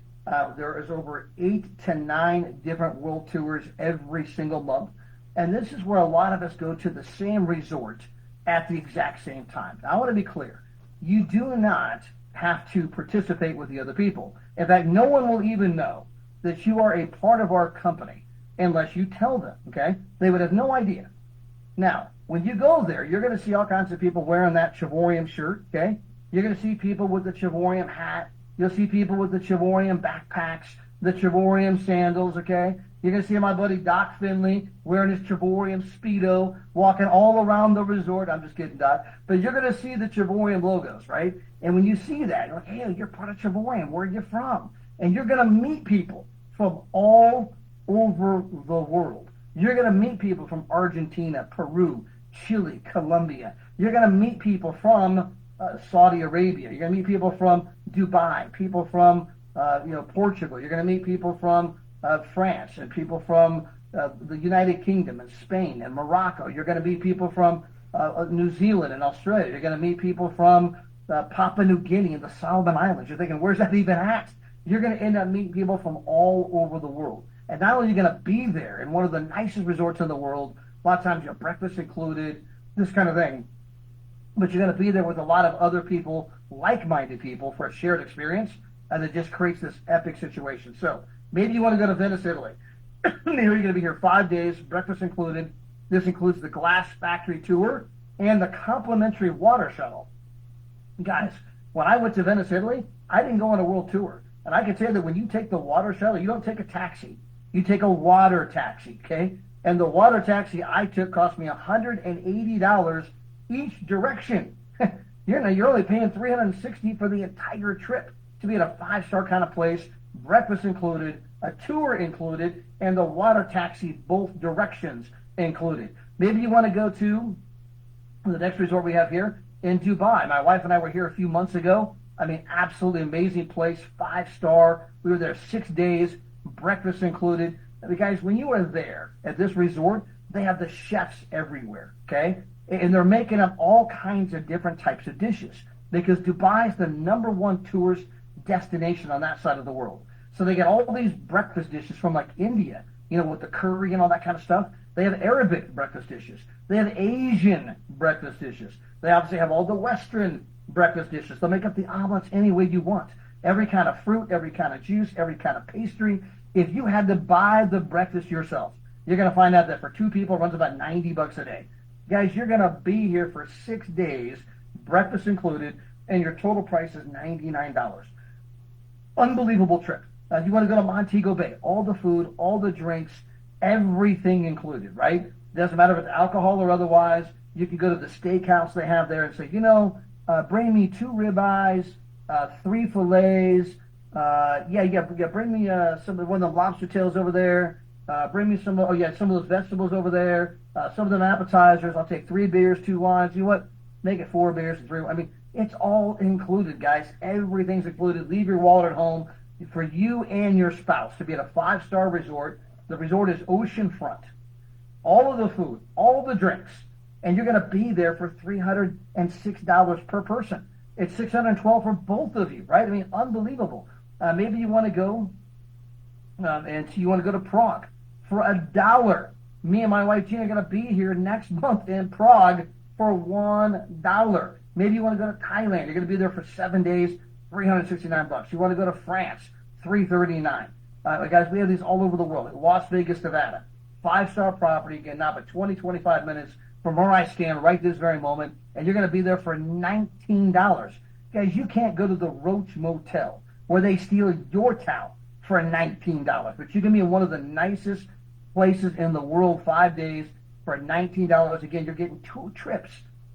There is over 8 to 9 different world tours every single month. And this is where a lot of us go to the same resort at the exact same time. Now, I want to be clear. You do not have to participate with the other people. In fact, no one will even know that you are a part of our company unless you tell them, okay? They would have no idea. Now, when you go there, you're going to see all kinds of people wearing that Travorium shirt, okay? You're going to see people with the Travorium hat. You'll see people with the Travorium backpacks, the Travorium sandals, okay? You're going to see my buddy Doc Finley wearing his Travorium Speedo, walking all around the resort. I'm just kidding, Doc. But you're going to see the Travorium logos, right? And when you see that, you're like, hey, you're part of Travorium. Where are you from? And you're going to meet people from all over the world. You're going to meet people from Argentina, Peru, Chile, Colombia. You're going to meet people from Saudi Arabia. You're going to meet people from Dubai, people from Portugal. You're going to meet people from France and people from the United Kingdom and Spain and Morocco. You're going to meet people from New Zealand and Australia. You're going to meet people from Papua New Guinea and the Solomon Islands. You're thinking, where's that even at? You're going to end up meeting people from all over the world. And not only are you going to be there in one of the nicest resorts in the world, a lot of times you have breakfast included, this kind of thing, but you're going to be there with a lot of other people like-minded people for a shared experience, and it just creates this epic situation. So maybe you want to go to Venice, Italy. Maybe you're going to be here 5 days, breakfast included. This includes the glass factory tour and the complimentary water shuttle. Guys, when I went to Venice, Italy, I didn't go on a world tour. And I can tell you that when you take the water shuttle, you don't take a taxi. You take a water taxi, okay? And the water taxi I took cost me $180 each direction. You're only paying $360 for the entire trip to be at a 5-star kind of place, breakfast included, a tour included, and the water taxi both directions included. Maybe you want to go to the next resort we have here in Dubai. My wife and I were here a few months ago. I mean, absolutely amazing place, 5-star. We were there 6 days, breakfast included. I mean, guys, when you are there at this resort, they have the chefs everywhere, okay? And they're making up all kinds of different types of dishes because Dubai is the #1 tourist destination on that side of the world. So they get all these breakfast dishes from like India, with the curry and all that kind of stuff. They have Arabic breakfast dishes. They have Asian breakfast dishes. They obviously have all the Western breakfast dishes. They'll make up the omelets any way you want. Every kind of fruit, every kind of juice, every kind of pastry. If you had to buy the breakfast yourself, you're going to find out that for 2 people, it runs about $90 a day. Guys, you're going to be here for 6 days, breakfast included, and your total price is $99. Unbelievable trip. You want to go to Montego Bay, all the food, all the drinks, everything included, right? Doesn't matter if it's alcohol or otherwise. You can go to the steakhouse they have there and say, bring me 2 ribeyes, 3 fillets. Bring me one of the lobster tails over there. Bring me some of those vegetables over there. Some of them appetizers. I'll take 3 beers, 2 wines. You know what? Make it 4 beers and 3. I mean, it's all included, guys. Everything's included. Leave your wallet at home for you and your spouse to be at a 5-star resort. The resort is oceanfront. All of the food, all of the drinks, and you're going to be there for $306 per person. It's $612 for both of you, right? I mean, unbelievable. Maybe you want to go, and you want to go to Prague for $1. Me and my wife Gina are going to be here next month in Prague for $1. Maybe you want to go to Thailand. You're going to be there for 7 days, $369. You want to go to France, $339. Guys, we have these all over the world. Las Vegas, Nevada, 5-star property, again, now but 25 minutes from where I stand right this very moment, and you're going to be there for $19. Guys, you can't go to the Roach Motel where they steal your towel for $19, but you can be in one of the nicest places in the world 5 days for $19. Again, you're getting 2 trips.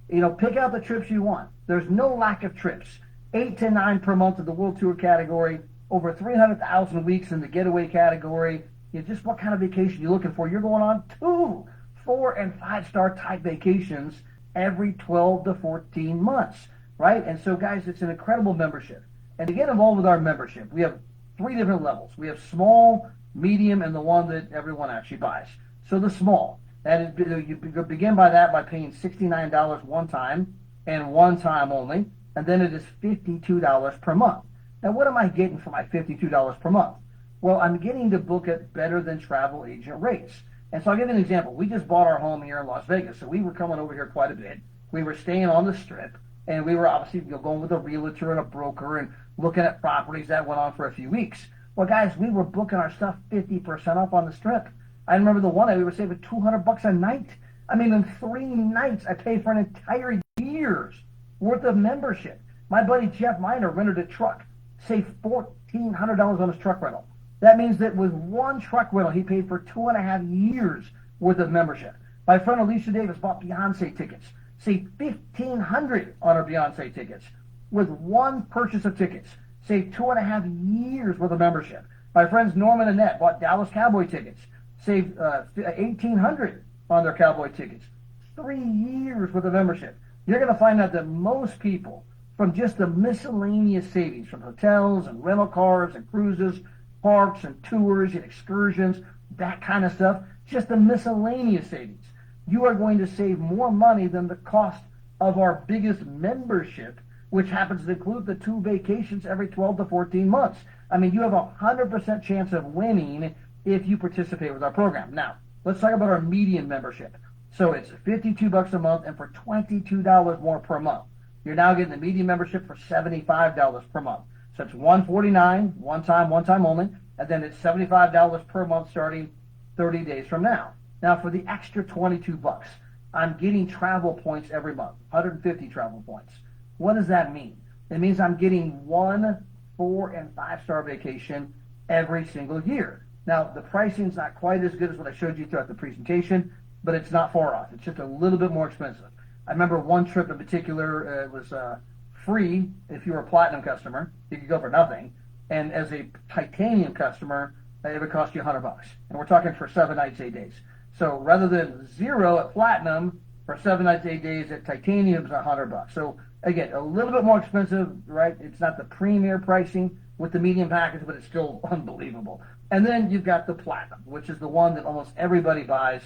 Pick out the trips you want. There's no lack of trips. 8 to 9 per month in the World Tour category, over 300,000 weeks in the getaway category. Just what kind of vacation you're looking for. You're going on 2, 4, and 5-star type vacations every 12 to 14 months, right? And so, guys, it's an incredible membership. And to get involved with our membership, we have 3 different levels. We have small, medium, and the one that everyone actually buys. So the small, that is, you begin by paying $69 one time and one time only, and then it is $52 per month. Now, what am I getting for my $52 per month? Well, I'm getting to book at better than travel agent rates. And so I'll give you an example. We just bought our home here in Las Vegas, so we were coming over here quite a bit. We were staying on the Strip, and we were obviously going with a realtor and a broker and looking at properties. That went on for a few weeks. Well, guys, we were booking our stuff 50% off on the Strip. I remember the one night we were saving $200 a night. I mean, in 3 nights, I paid for an entire year's worth of membership. My buddy Jeff Miner rented a truck, saved $1,400 on his truck rental. That means that with one truck rental, he paid for 2.5 years worth of membership. My friend Alicia Davis bought Beyonce tickets, saved $1,500 on her Beyonce tickets. With one purchase of tickets, saved 2.5 years worth of membership. My friends Norman and Annette bought Dallas Cowboy tickets, saved $1,800 on their Cowboy tickets. 3 years worth of membership. You're going to find out that most people, from just the miscellaneous savings from hotels and rental cars and cruises, parks and tours and excursions, that kind of stuff, just the miscellaneous savings, you are going to save more money than the cost of our biggest membership, which happens to include the 2 vacations every 12 to 14 months. I mean, you have a 100% chance of winning if you participate with our program. Now, let's talk about our median membership. So it's $52 a month and for $22 more per month. you're now getting the medium membership for $75 per month. So it's $149 one time only, and then it's $75 per month starting 30 days from now. Now for the extra $22, I'm getting travel points every month, 150 travel points. What does that mean? It means I'm getting 1, 4, and 5-star vacation every single year. Now, the pricing is not quite as good as what I showed you throughout the presentation, but it's not far off. It's just a little bit more expensive. I remember one trip in particular, it was free if you were a platinum customer. You could go for nothing. And as a titanium customer, it would cost you $100. And we're talking for 7 nights, 8 days. So rather than 0 at platinum, for 7 nights, 8 days at titanium is $100. So again, a little bit more expensive, right? It's not the premier pricing with the medium package, but it's still unbelievable. And then you've got the platinum, which is the one that almost everybody buys.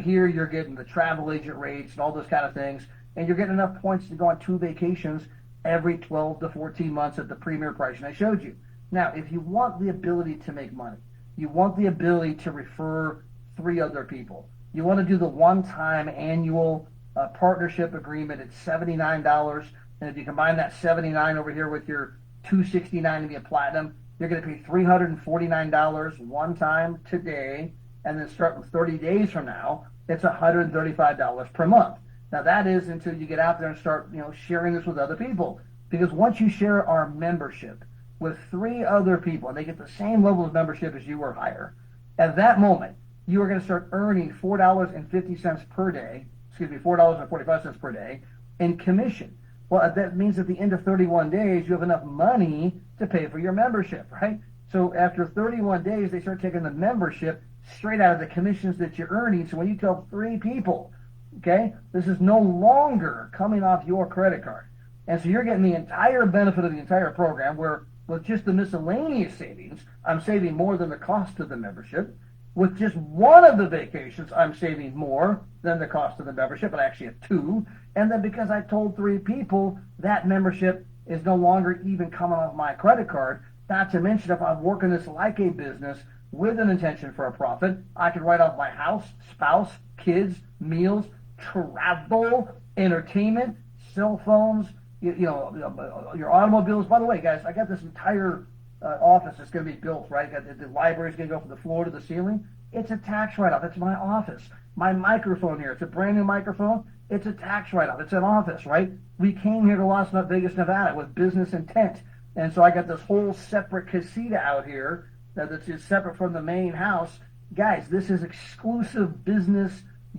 Here you're getting the travel agent rates and all those kind of things, and you're getting enough points to go on 2 vacations every 12 to 14 months at the premier pricing I showed you. Now, if you want the ability to make money, you want the ability to refer 3 other people, you want to do the one-time annual partnership agreement at $79, and if you combine that $79 over here with your $269 to be a platinum, you're going to pay $349 one time today, and then starting 30 days from now, it's $135 per month. Now that is until you get out there and start, sharing this with other people. Because once you share our membership with 3 other people, and they get the same level of membership as you or higher, at that moment, you are going to start earning $4.50 per day, $4.45 per day in commission. Well, that means at the end of 31 days, you have enough money to pay for your membership, right? So after 31 days, they start taking the membership straight out of the commissions that you're earning. So when you tell 3 people, okay, this is no longer coming off your credit card. And so you're getting the entire benefit of the entire program, where with just the miscellaneous savings, I'm saving more than the cost of the membership. With just one of the vacations, I'm saving more than the cost of the membership, but I actually have 2. And then because I told 3 people, that membership is no longer even coming off my credit card. Not to mention, if I'm working this like a business with an intention for a profit, I can write off my house, spouse, kids, meals, travel, entertainment, cell phones, your automobiles. By the way, guys, I got this entire office that's going to be built, right? The library's going to go from the floor to the ceiling. It's a tax write-off. It's my office. My microphone here, it's a brand new microphone. It's a tax write-off. It's an office, right? We came here to Las Vegas, Nevada with business intent. And so I got this whole separate casita out here that's just separate from the main house. Guys, this is exclusive business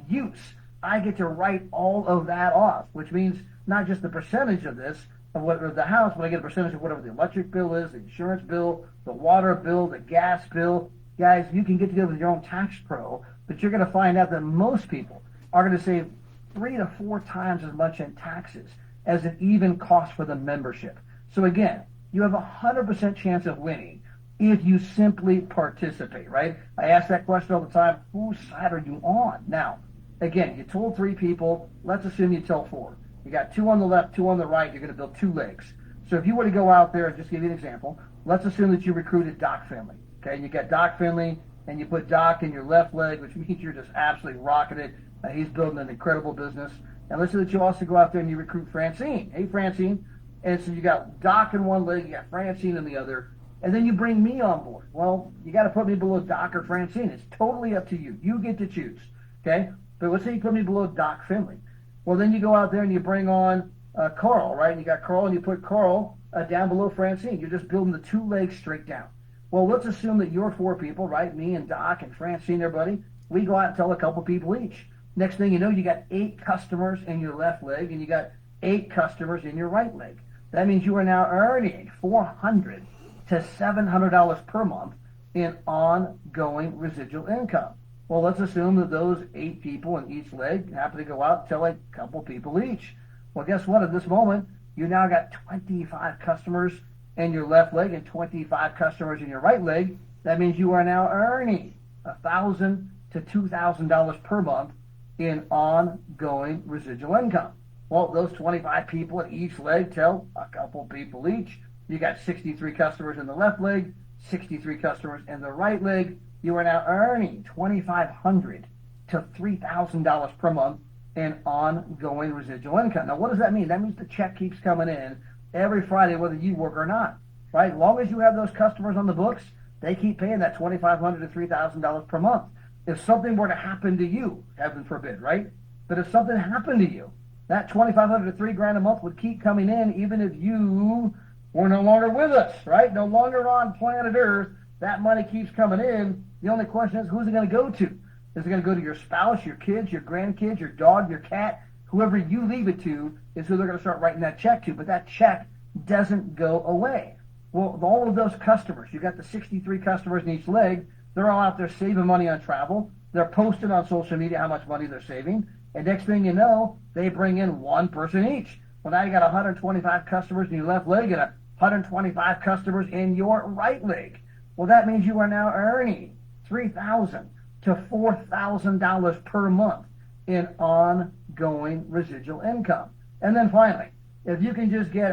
use. I get to write all of that off, which means not just the percentage of this, of what of the house, but I get a percentage of whatever the electric bill is, the insurance bill, the water bill, the gas bill. Guys, you can get together with your own tax pro, but you're going to find out that most people are going to save 3 to 4 times as much in taxes as it even costs for the membership. So again, you have a 100% chance of winning if you simply participate, right? I ask that question all the time, whose side are you on? Now, again, you told 3 people, let's assume you tell 4. You got 2 on the left, 2 on the right, you're going to build 2 legs. So if you were to go out there and just give you an example, let's assume that you recruited Doc Finley, okay? You got Doc Finley, and you put Doc in your left leg, which means you're just absolutely rocking it. He's building an incredible business. And let's say that you also go out there and you recruit Francine. Hey, Francine. And so you got Doc in one leg, you got Francine in the other, and then you bring me on board. Well, you got to put me below Doc or Francine. It's totally up to you. You get to choose, okay? But let's say you put me below Doc Finley. Well, then you go out there and you bring on Carl, right? And you got Carl, and you put Carl down below Francine. You're just building the 2 legs straight down. Well, let's assume that you're 4 people, right? Me and Doc and Francine, everybody. We go out and tell a couple people each. Next thing you know, you got 8 customers in your left leg, and you got 8 customers in your right leg. That means you are now earning $400 to $700 per month in ongoing residual income. Well, let's assume that those 8 people in each leg happen to go out and tell a couple people each. Well, guess what? At this moment, you now got 25 customers in your left leg and 25 customers in your right leg. That means you are now earning $1,000 to $2,000 per month in ongoing residual income. Well, those 25 people in each leg tell a couple people each. You got 63 customers in the left leg, 63 customers in the right leg. You are now earning $2,500 to $3,000 per month in ongoing residual income. Now, what does that mean? That means the check keeps coming in every Friday, whether you work or not, right? As long as you have those customers on the books, they keep paying that $2,500 to $3,000 per month. If something were to happen to you, heaven forbid, right? But if something happened to you, that $2,500 to $3,000 a month would keep coming in even if you were no longer with us, right? No longer on planet Earth. That money keeps coming in. The only question is, who's it going to go to? Is it going to go to your spouse, your kids, your grandkids, your dog, your cat? Whoever you leave it to is who they're going to start writing that check to. But that check doesn't go away. Well, all of those customers, you got the 63 customers in each leg, they're all out there saving money on travel. They're posting on social media how much money they're saving. And next thing you know, they bring in one person each. Well, now you got 125 customers in your left leg and 125 customers in your right leg. Well, that means you are now earning $3,000 to $4,000 per month in ongoing residual income. And then finally, if you can just get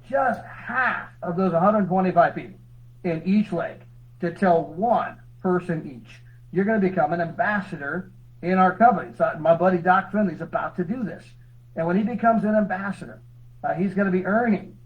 just half of those 125 people in each leg to tell one person each, you're going to become an ambassador in our company. So my buddy Doc Finley's about to do this. And when he becomes an ambassador, he's going to be earning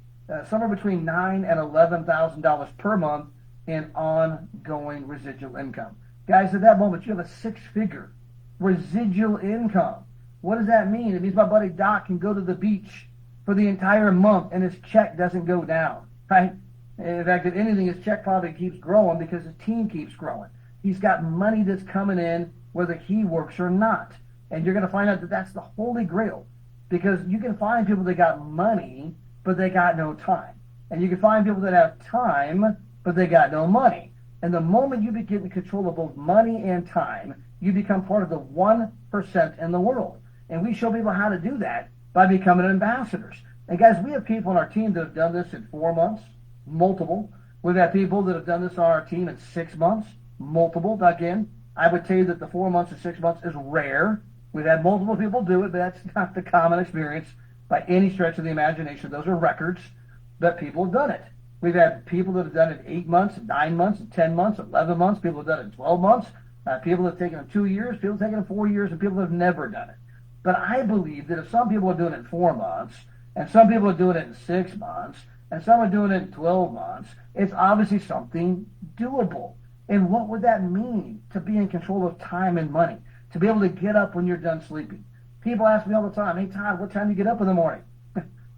somewhere between $9,000 and $11,000 per month in ongoing residual income. Guys, at that moment, you have a six-figure residual income. What does that mean? It means my buddy Doc can go to the beach for the entire month and his check doesn't go down, right? In fact, if anything, his check probably keeps growing because his team keeps growing. He's got money that's coming in whether he works or not. And you're going to find out that that's the holy grail, because you can find people that got money, but they got no time. And you can find people that have time, but they got no money. And the moment you begin to control of both money and time, you become part of the 1% in the world. And we show people how to do that by becoming ambassadors. And guys, we have people on our team that have done this in 4 months, multiple. We've had people that have done this on our team in 6 months, multiple. Again, I would tell you that the 4 months and 6 months is rare. We've had multiple people do it, but that's not the common experience by any stretch of the imagination. Those are records, but people have done it. We've had people that have done it 8 months, 9 months, 10 months, 11 months. People have done it in 12 months. People have taken them 2 years. People have taken them 4 years, and people have never done it. But I believe that if some people are doing it in 4 months, and some people are doing it in 6 months, and some are doing it in 12 months, it's obviously something doable. And what would that mean to be in control of time and money? To be able to get up when you're done sleeping. People ask me all the time, hey, Todd, what time do you get up in the morning?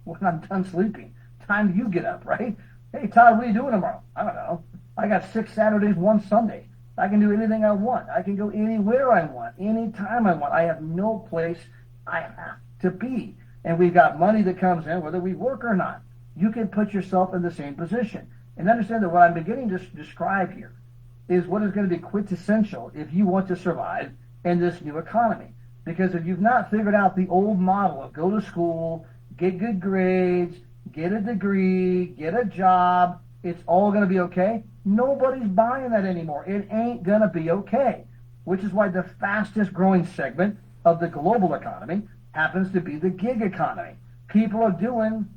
When I'm done sleeping. Time do you get up, right? Hey, Todd, what are you doing tomorrow? I don't know. I got 6 Saturdays, 1 Sunday. I can do anything I want. I can go anywhere I want, anytime I want. I have no place I have to be. And we've got money that comes in, whether we work or not. You can put yourself in the same position. And understand that what I'm beginning to describe here is what is going to be quintessential if you want to survive in this new economy. Because if you've not figured out the old model of go to school, get good grades, get a degree, get a job, it's all going to be okay, nobody's buying that anymore. It ain't going to be okay. Which is why the fastest growing segment of the global economy happens to be the gig economy. People are doing,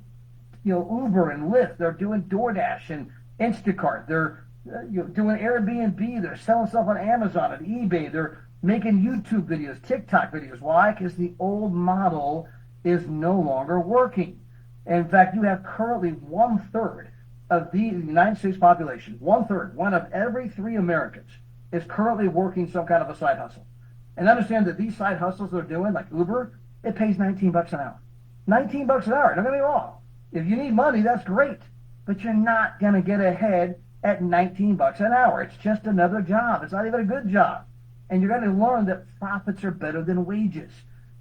Uber and Lyft. They're doing DoorDash and Instacart. They're doing Airbnb. They're selling stuff on Amazon and eBay. They're making YouTube videos, TikTok videos. Why? Because the old model is no longer working. In fact, you have currently 1/3 of the United States population, 1/3, one of every 3 Americans, is currently working some kind of a side hustle. And understand that these side hustles they're doing, like Uber, it pays $19 an hour. $19 an hour, don't get me wrong. If you need money, that's great. But you're not going to get ahead at $19 an hour. It's just another job. It's not even a good job. And you're going to learn that profits are better than wages.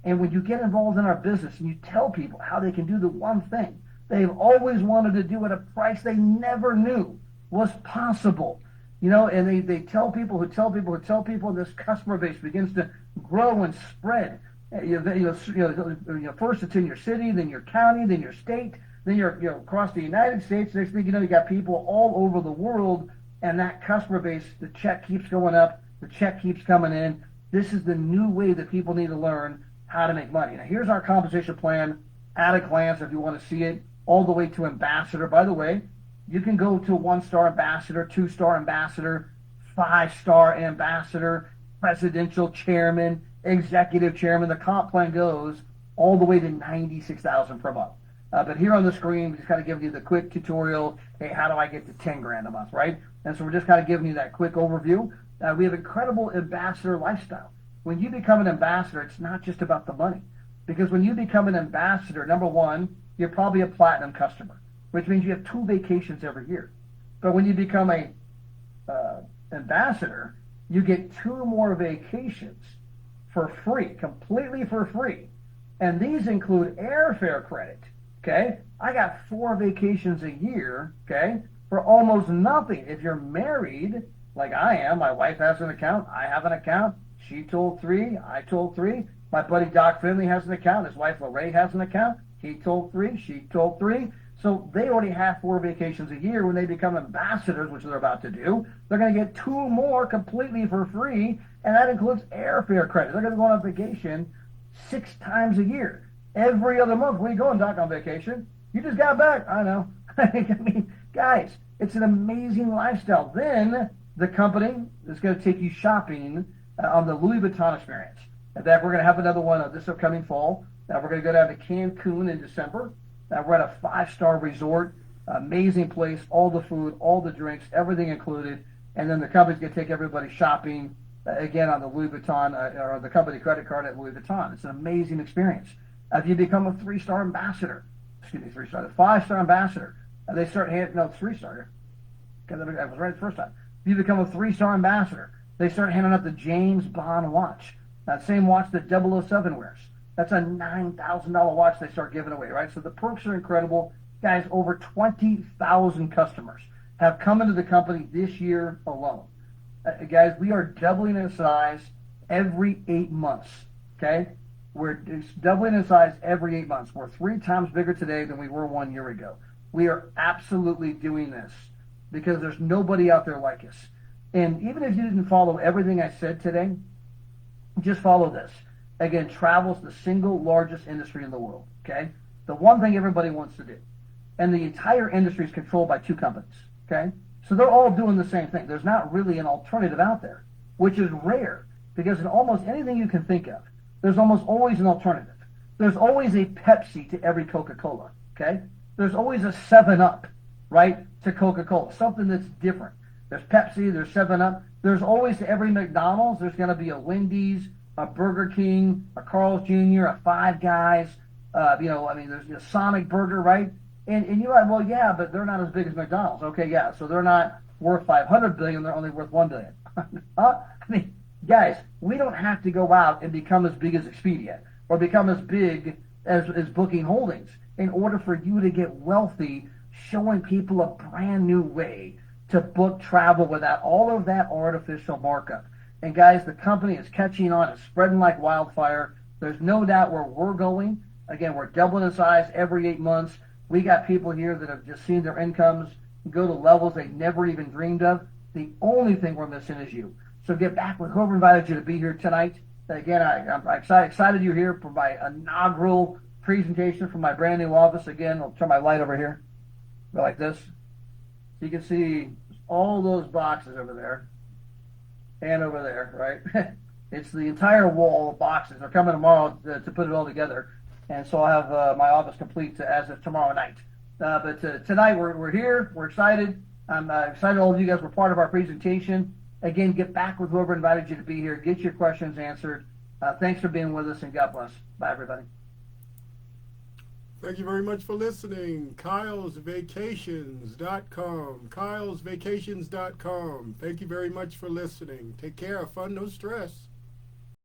And when you get involved in our business and you tell people how they can do the one thing they've always wanted to do at a price they never knew was possible, and they tell people who tell people who tell people, and this customer base begins to grow and spread. First it's in your city, then your county, then your state, then you're across the United States. Next thing you know, you got people all over the world, and that customer base, the check keeps going up, the check keeps coming in. This is the new way that people need to learn how to make money. Now, here's our compensation plan at a glance if you want to see it, all the way to ambassador. By the way, you can go to 1-star ambassador, 2-star ambassador, 5-star ambassador, presidential chairman, executive chairman. The comp plan goes all the way to $96,000 per month. But here on the screen, we just kind of giving you the quick tutorial. Hey, how do I get to 10 grand a month, right? And so we're just kind of giving you that quick overview. We have incredible ambassador lifestyle. When you become an ambassador, it's not just about the money. Because when you become an ambassador, number one, you're probably a platinum customer, which means you have 2 vacations every year. But when you become a ambassador, you get 2 more vacations for free, completely for free. And these include airfare credit. Okay, I got 4 vacations a year, okay, for almost nothing. If you're married, like I am, my wife has an account, I have an account, she told 3, I told 3. My buddy Doc Finley has an account, his wife Lorraine has an account, he told 3, she told 3. So they already have 4 vacations a year. When they become ambassadors, which they're about to do, they're going to get 2 more completely for free, and that includes airfare credit. They're going to go on vacation 6 times a year. Every other month. Where are you going, Doc, on vacation? You just got back. I know. I mean, guys, it's an amazing lifestyle. Then the company is going to take you shopping on the Louis Vuitton experience. In fact, we're going to have another one this upcoming fall. Now we're going to go down to Cancun in December. Now we're at a 5-star resort, amazing place, all the food, all the drinks, everything included. And then the company's going to take everybody shopping again on the Louis Vuitton or the company credit card at Louis Vuitton. It's an amazing experience. If you become a 3-star ambassador, 5-star ambassador, they start handing, no, 3-star, because I was right the first time. If you become a 3-star ambassador, they start handing out the James Bond watch, that same watch that 007 wears. That's a $9,000 watch they start giving away, right? So the perks are incredible. Guys, over 20,000 customers have come into the company this year alone. Guys, we are doubling in size every 8 months, okay? We're doubling in size every 8 months. We're 3 times bigger today than we were 1 year ago. We are absolutely doing this because there's nobody out there like us. And even if you didn't follow everything I said today, just follow this. Again, travel is the single largest industry in the world, okay? The one thing everybody wants to do. And the entire industry is controlled by 2 companies, okay? So they're all doing the same thing. There's not really an alternative out there, which is rare because in almost anything you can think of, there's almost always an alternative. There's always a Pepsi to every Coca-Cola, okay? There's always a 7-Up, right, to Coca-Cola, something that's different. There's Pepsi, there's 7-Up. There's always to every McDonald's, there's going to be a Wendy's, a Burger King, a Carl's Jr., a Five Guys, there's a Sonic Burger, right? And you're like, well, yeah, but they're not as big as McDonald's. Okay, yeah, so they're not worth $500 billion, they're only worth $1 billion. I mean, guys, we don't have to go out and become as big as Expedia or become as big as Booking Holdings in order for you to get wealthy, showing people a brand new way to book travel without all of that artificial markup. And guys, the company is catching on. It's spreading like wildfire. There's no doubt where we're going. Again, we're doubling in size every 8 months. We got people here that have just seen their incomes go to levels they never even dreamed of. The only thing we're missing is you. So get back with whoever invited you to be here tonight. Again, I'm excited you're here for my inaugural presentation from my brand new office. Again, I'll turn my light over here. Go like this. So you can see all those boxes over there and over there, right? It's the entire wall of boxes. They're coming tomorrow to put it all together. And so I'll have my office complete as of tomorrow night. But tonight we're here. We're excited. I'm excited all of you guys were part of our presentation. Again, get back with whoever invited you to be here. Get your questions answered. Thanks for being with us, and God bless. Bye, everybody. Thank you very much for listening. KylesVacations.com. KylesVacations.com. Thank you very much for listening. Take care. Have fun, no stress.